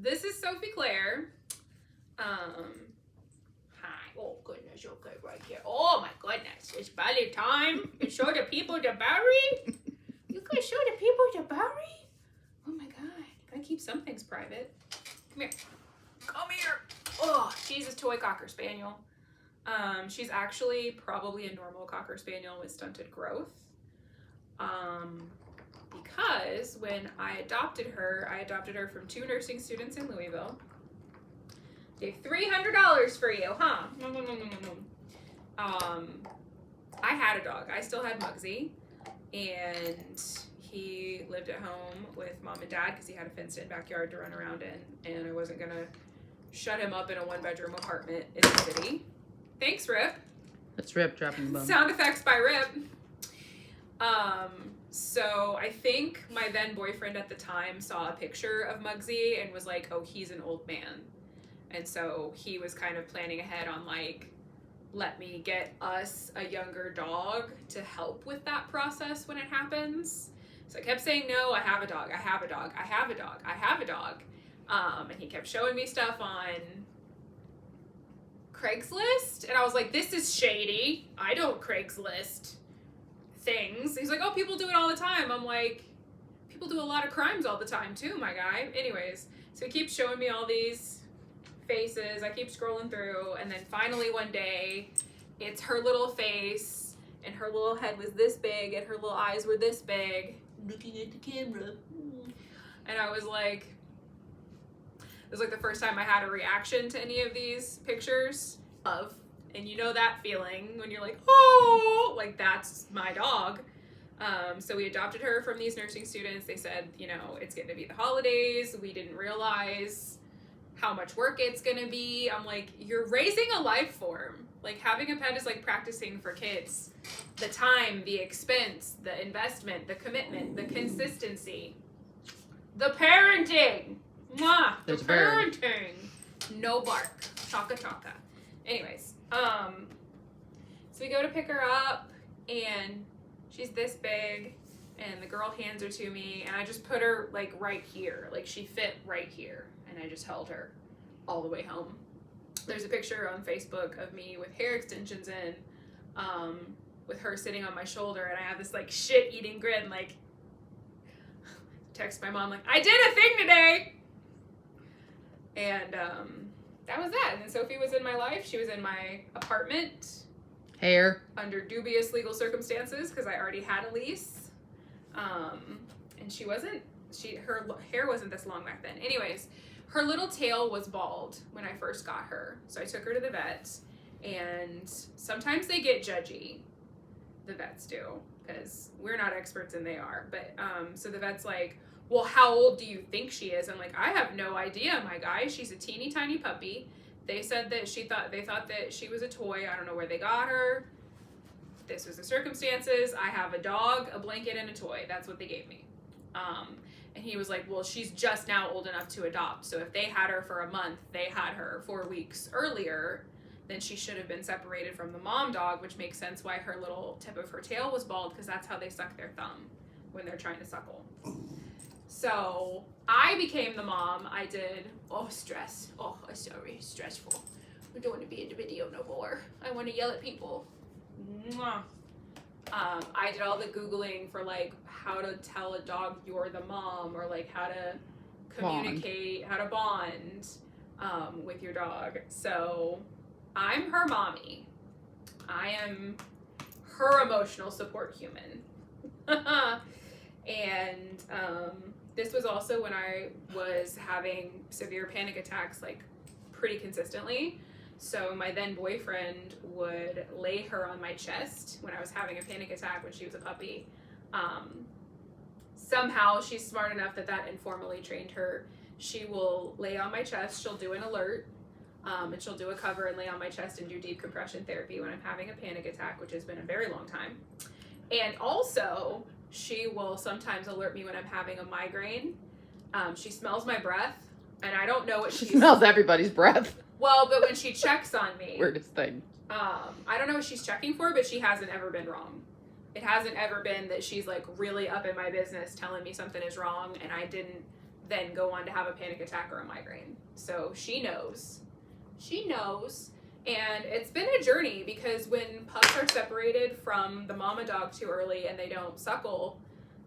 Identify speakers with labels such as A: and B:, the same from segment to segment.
A: this is Sophie Claire. Hi. Oh goodness, okay, right here. Oh my goodness, it's belly time. You show the people the berry. You can show the people the berry. Oh my god, gotta keep some things private. Come here. Come here. Oh, she's a toy Cocker Spaniel. She's actually probably a normal Cocker Spaniel with stunted growth. Because when I adopted her from 2 nursing students in Louisville. Gave $300 for you, huh? I had a dog. I still had Muggsy, and he lived at home with mom and dad because he had a fenced-in backyard to run around in, and I wasn't gonna shut him up in a 1-bedroom apartment in the city. Thanks, Rip.
B: That's Rip dropping the bone.
A: Sound effects by Rip. So I think my then boyfriend at the time saw a picture of Muggsy and was like, oh, he's an old man. And so he was kind of planning ahead on like, let me get us a younger dog to help with that process when it happens. So I kept saying, no, I have a dog, I have a dog, I have a dog, I have a dog. And he kept showing me stuff on Craigslist. And I was like, this is shady. I don't Craigslist things. He's like, oh, people do it all the time. I'm like, people do a lot of crimes all the time too, my guy. Anyways, so he keeps showing me all these faces. I keep scrolling through, and then finally one day it's her little face, and her little head was this big and her little eyes were this big looking at the camera, and I was like, it was like the first time I had a reaction to any of these pictures of, and you know that feeling when you're like, oh, like that's my dog. So we adopted her from these nursing students. They said, you know, it's going to be the holidays. We didn't realize how much work it's going to be. I'm like, you're raising a life form. Like having a pet is like practicing for kids. The time, the expense, the investment, the commitment, the consistency, the parenting. Mwah, the parenting. No bark. Chaka chaka. Anyways, so we go to pick her up, and she's this big, and the girl hands her to me, and I just put her like right here, like she fit right here, and I just held her all the way home. There's a picture on Facebook of me with hair extensions in, with her sitting on my shoulder, and I have this like shit-eating grin, like, text my mom like, I did a thing today! And, that was that. And then Sophie was in my life. She was in my apartment.
B: Hair. Under
A: dubious legal circumstances because I already had a lease. And her hair wasn't this long back then. Anyways, her little tail was bald when I first got her. So I took her to the vet, and sometimes they get judgy. The vets do, because we're not experts and they are. But, so the vet's like, well, how old do you think she is? I'm like, I have no idea, my guy. She's a teeny tiny puppy. They said that they thought that she was a toy. I don't know where they got her. This was the circumstances. I have a dog, a blanket, and a toy. That's what they gave me. And he was like, well, she's just now old enough to adopt. So if they had her for a month, they had her 4 weeks earlier, then she should have been separated from the mom dog, which makes sense why her little tip of her tail was bald, because that's how they suck their thumb when they're trying to suckle. So I became the mom. I did, stress. Oh, sorry, stressful. I don't want to be in the video no more. I want to yell at people. Mwah. I did all the Googling for like how to tell a dog you're the mom, or like how to communicate, how to bond with your dog. So I'm her mommy. I am her emotional support human. And this was also when I was having severe panic attacks like pretty consistently. So my then boyfriend would lay her on my chest when I was having a panic attack when she was a puppy. Somehow she's smart enough that informally trained her. She will lay on my chest, she'll do an alert, and she'll do a cover and lay on my chest and do deep compression therapy when I'm having a panic attack, which has been a very long time. And also, she will sometimes alert me when I'm having a migraine. She smells my breath, and I don't know what she
B: smells everybody's breath.
A: Well, but when she checks on me,
B: weirdest thing.
A: I don't know what she's checking for, but she hasn't ever been wrong. It hasn't ever been that she's like really up in my business telling me something is wrong and I didn't then go on to have a panic attack or a migraine. So she knows. She knows. And it's been a journey because when pups are separated from the mama dog too early and they don't suckle,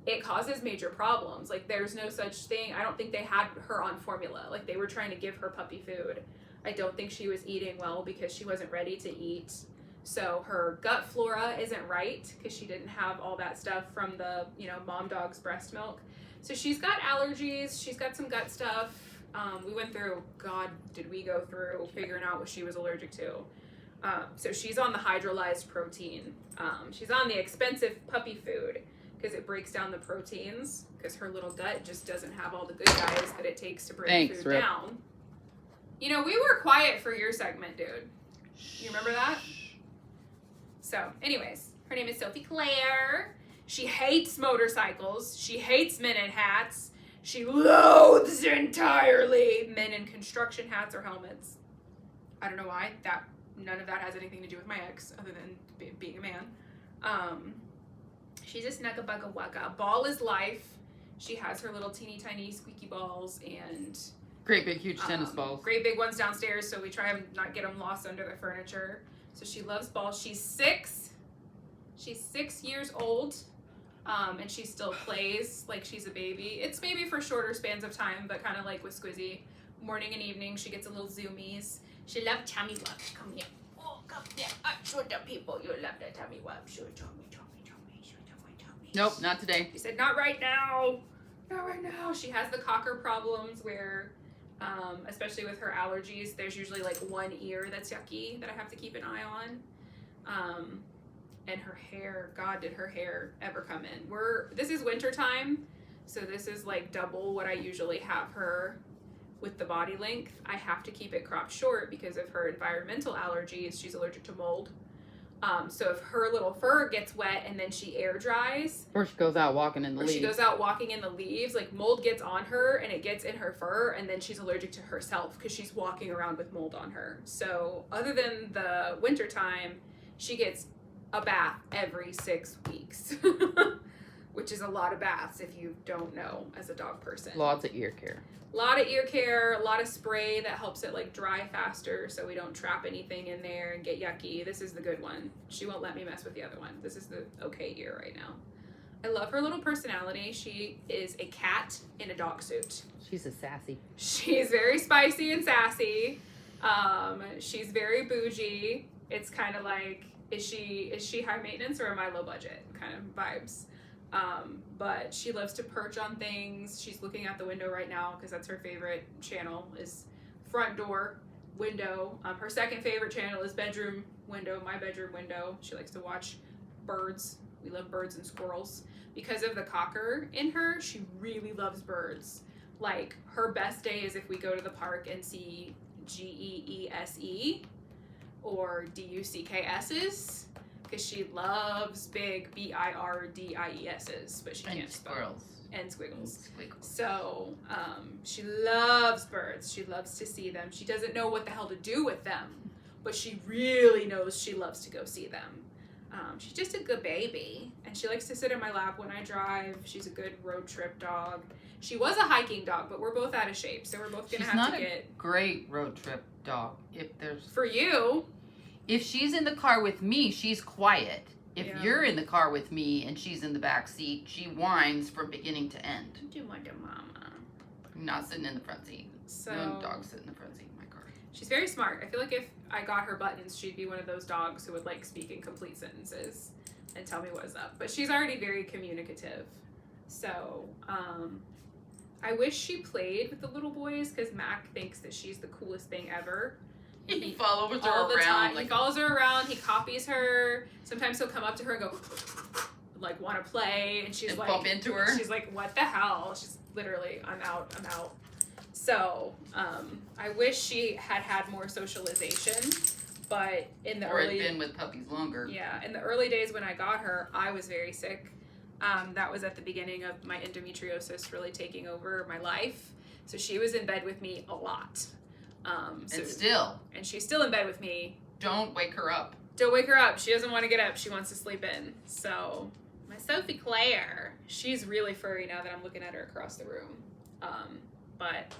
A: it causes major problems. Like, there's no such thing. I don't think they had her on formula. Like, they were trying to give her puppy food. I don't think she was eating well because she wasn't ready to eat. So her gut flora isn't right because she didn't have all that stuff from the, mom dog's breast milk. So she's got allergies. She's got some gut stuff. We went through, God, did we go through figuring out what she was allergic to. So she's on the hydrolyzed protein. She's on the expensive puppy food because it breaks down the proteins because her little gut just doesn't have all the good guys that it takes to break food down. We were quiet for your segment, dude. You remember that? So, anyways, her name is Sophie Claire. She hates motorcycles. She hates men in hats. She loathes entirely men in construction hats or helmets. I don't know why. None of that has anything to do with my ex, other than being a man. She's a snugga bugga wugga. Ball is life. She has her little teeny tiny squeaky balls and
B: great big huge tennis balls.
A: Great big ones downstairs, so we try and not get them lost under the furniture. So she loves balls. She's 6. She's 6 years old. And she still plays like she's a baby. It's maybe for shorter spans of time, but kind of like with Squizzy. Morning and evening, she gets a little zoomies. She loves tummy rubs. Come here. Oh, come here. Show the people you love the tummy rubs. Show tummy.
B: Nope, not today.
A: She said, not right now. Not right now. She has the cocker problems where, especially with her allergies, there's usually like one ear that's yucky that I have to keep an eye on. And her hair, God, did her hair ever come in? This is winter time, so this is like double what I usually have her with the body length. I have to keep it cropped short because of her environmental allergies. She's allergic to mold. So if her little fur gets wet and then she air dries,
B: or she goes out walking in the leaves.
A: She goes out walking in the leaves, like mold gets on her and it gets in her fur, and then she's allergic to herself because she's walking around with mold on her. So other than the winter time, she gets a bath every 6 weeks, which is a lot of baths if you don't know as a dog person.
B: Lots of ear care.
A: A lot of ear care, a lot of spray that helps it like dry faster so we don't trap anything in there and get yucky. This is the good one. She won't let me mess with the other one. This is the okay ear right now. I love her little personality. She is a cat in a dog suit.
B: She's a sassy.
A: She's very spicy and sassy. She's very bougie. It's kind of like, is she high maintenance or am I low budget kind of vibes? But she loves to perch on things. She's looking out the window right now because that's her favorite channel is front door, window. Her second favorite channel is bedroom window, my bedroom window. She likes to watch birds. We love birds and squirrels. Because of the cocker in her, she really loves birds. Like, her best day is if we go to the park and see GEESE or DUCKS's. Because she loves big BIRDIES's, but she can't spell.
B: Squirrels.
A: And squiggles.
B: Squiggles.
A: So, she loves birds. She loves to see them. She doesn't know what the hell to do with them, but she really knows she loves to go see them. She's just a good baby, and she likes to sit in my lap when I drive. She's a good road trip dog. She was a hiking dog, but we're both out of shape, so we're both gonna have to get.
B: She's not a great road trip dog.
A: For you.
B: If she's in the car with me, she's quiet. If
A: Yeah.
B: you're in the car with me and she's in the back seat, she whines from beginning to end.
A: Do you want your mama?
B: I'm not sitting in the front seat.
A: So
B: No dogs sit in the front seat of my car.
A: she's very smart. I feel like if I got her buttons, she'd be one of those dogs who would like speak in complete sentences and tell me what's up. But she's already very communicative. So, I wish she played with the little boys because Mac thinks that she's the coolest thing ever.
B: He follows her
A: All the
B: around.
A: time.
B: Like,
A: He follows her around. He copies her. Sometimes he'll come up to her and go, like, want to play. And she's
B: and
A: like,
B: bump into her.
A: she's like, what the hell? She's literally, I'm out. So, I wish she had more socialization, but in the
B: or
A: early,
B: had been with puppies longer.
A: yeah, in the early days when I got her, I was very sick. That was at the beginning of my endometriosis really taking over my life. So she was in bed with me a lot.
B: And
A: she's still in bed with me.
B: don't wake her up.
A: Don't wake her up. She doesn't want to get up. She wants to sleep in. So my Sophie Claire, she's really furry now that I'm looking at her across the room. but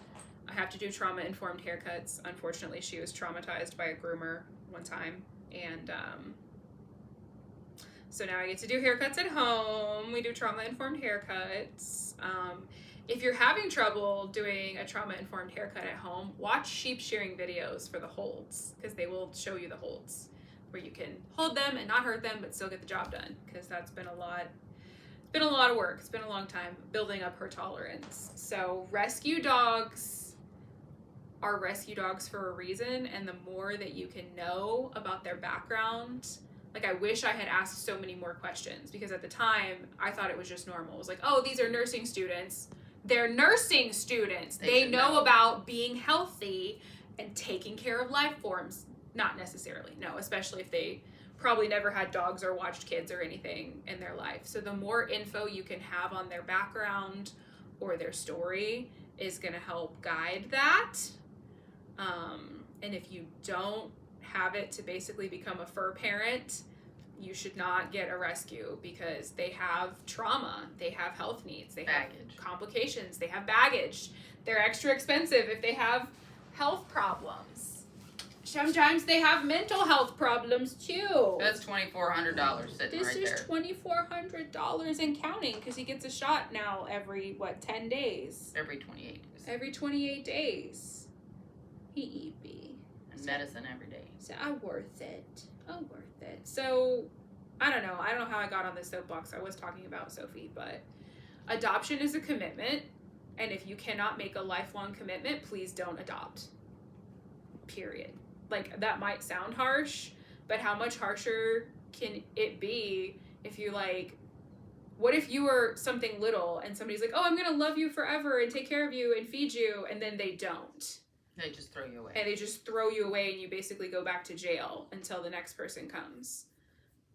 A: I have to do trauma-informed haircuts. Unfortunately, she was traumatized by a groomer one time, and so now I get to do haircuts at home. We do trauma-informed haircuts. If you're having trouble doing a trauma-informed haircut at home, watch sheep shearing videos for the holds, because they will show you the holds where you can hold them and not hurt them but still get the job done, because that's been a lot. It's been a lot of work. It's been a long time building up her tolerance. So rescue dogs are rescue dogs for a reason, and the more that you can know about their background, like I wish I had asked so many more questions, because at the time I thought it was just normal. It was like, oh, these are nursing students. They're nursing students. They know about being healthy and taking care of life forms. Not necessarily, no, especially if they probably never had dogs or watched kids or anything in their life. So the more info you can have on their background or their story is going to help guide that. And if you don't have it to basically become a fur parent, you should not get a rescue, because they have trauma, they have health needs, they have complications, they have baggage. They're extra expensive if they have health problems. Sometimes they have mental health problems too.
B: That's $2,400 sitting right there.
A: This is $2,400 and counting, because he gets a shot now every, 10 days?
B: Every 28 days.
A: Every 28 days. He EB.
B: And medicine every day.
A: So worth it. Worth it. So, I don't know how I got on this soapbox. I was talking about Sophie, but adoption is a commitment, and if you cannot make a lifelong commitment, please don't adopt. Period. Like, that might sound harsh, but how much harsher can it be if you, like, what if you were something little and somebody's like, oh, I'm gonna love you forever and take care of you and feed you, and then they don't.
B: They just throw you away.
A: And they just throw you away, and you basically go back to jail until the next person comes.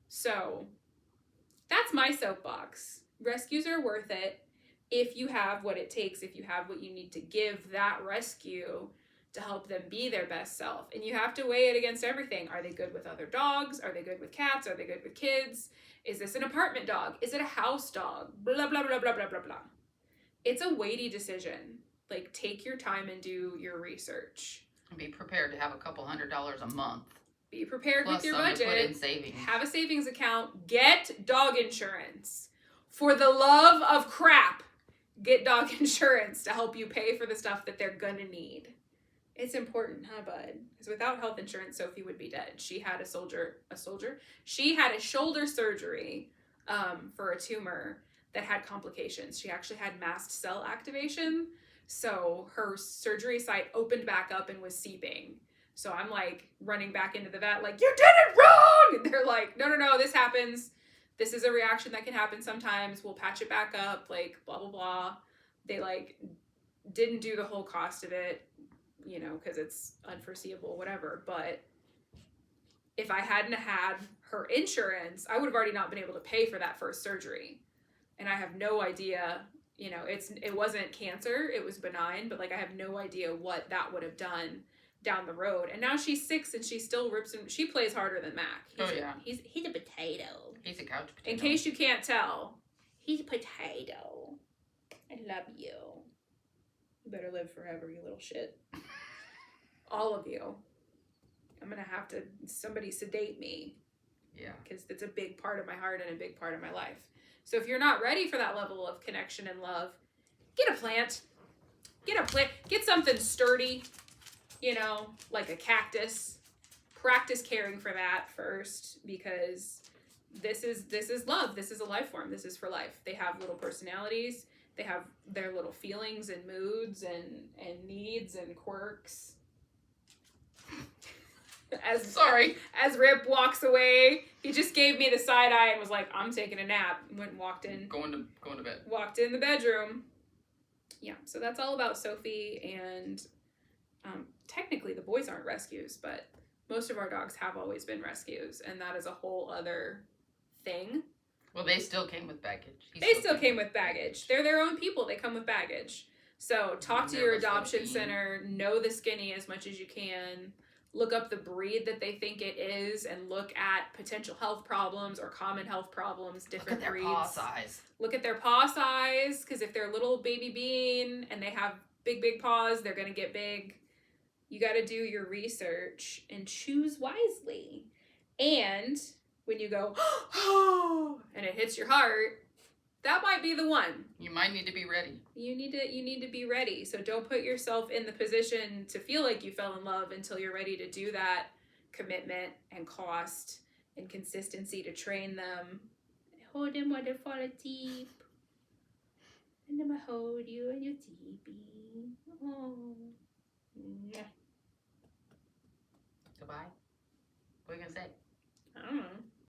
A: So, that's my soapbox. Rescues are worth it if you have what it takes, if you have what you need to give that rescue to help them be their best self. And you have to weigh it against everything. Are they good with other dogs? Are they good with cats? Are they good with kids? Is this an apartment dog? Is it a house dog? Blah, blah, blah, blah, blah, blah, blah. It's a weighty decision. Like, take your time and do your research.
B: And be prepared to have a couple $100 a month.
A: Be prepared with your budget.
B: Put in savings.
A: Have a savings account. Get dog insurance. For the love of crap, get dog insurance to help you pay for the stuff that they're gonna need. It's important, huh, bud? Because without health insurance, Sophie would be dead. She had She had a shoulder surgery for a tumor that had complications. She actually had mast cell activation. So her surgery site opened back up and was seeping. So I'm like running back into the vet like, you did it wrong! And they're like, no, this happens. This is a reaction that can happen sometimes. We'll patch it back up, like, blah, blah, blah. They, like, didn't do the whole cost of it, you know, because it's unforeseeable, whatever. But if I hadn't had her insurance, I would have already not been able to pay for that first surgery. And I have no idea, you know, it wasn't cancer, it was benign, but, like, I have no idea what that would have done down the road. And now she's 6 and she still rips him. She plays harder than Mac. He's a potato.
B: He's a couch potato.
A: In case you can't tell, he's a potato. I love you. You better live forever, you little shit. All of you. I'm gonna have to, somebody sedate me.
B: Yeah. Because
A: it's a big part of my heart and a big part of my life. So if you're not ready for that level of connection and love, get a plant. Get something sturdy, you know, like a cactus. Practice caring for that first, because this is love. This is a life form. This is for life. They have little personalities. They have their little feelings and moods and needs and quirks. As Rip walks away, he just gave me the side eye and was like, I'm taking a nap. Went and walked in.
B: Going to bed.
A: Walked in the bedroom. Yeah, so that's all about Sophie, and technically the boys aren't rescues, but most of our dogs have always been rescues, and that is a whole other thing.
B: Well, they still came with baggage.
A: They still came with baggage. They're their own people. They come with baggage. So talk to your adoption center. Know the skinny as much as you can. Look up the breed that they think it is, and look at potential health problems or common health problems, different breeds.
B: Look at their paw size.
A: Look at their paw size, because if they're little baby bean and they have big paws. They're going to get big. You got to do your research and choose wisely. And when you go, oh, and it hits your heart, that might be the one.
B: You might need to be ready.
A: You need to be ready. So don't put yourself in the position to feel like you fell in love until you're ready to do that commitment and cost and consistency to train them. Hold them while they fall asleep. And then I hold you and you're sleepy. Oh. Yeah.
B: Goodbye. What are you gonna say?
A: I don't know.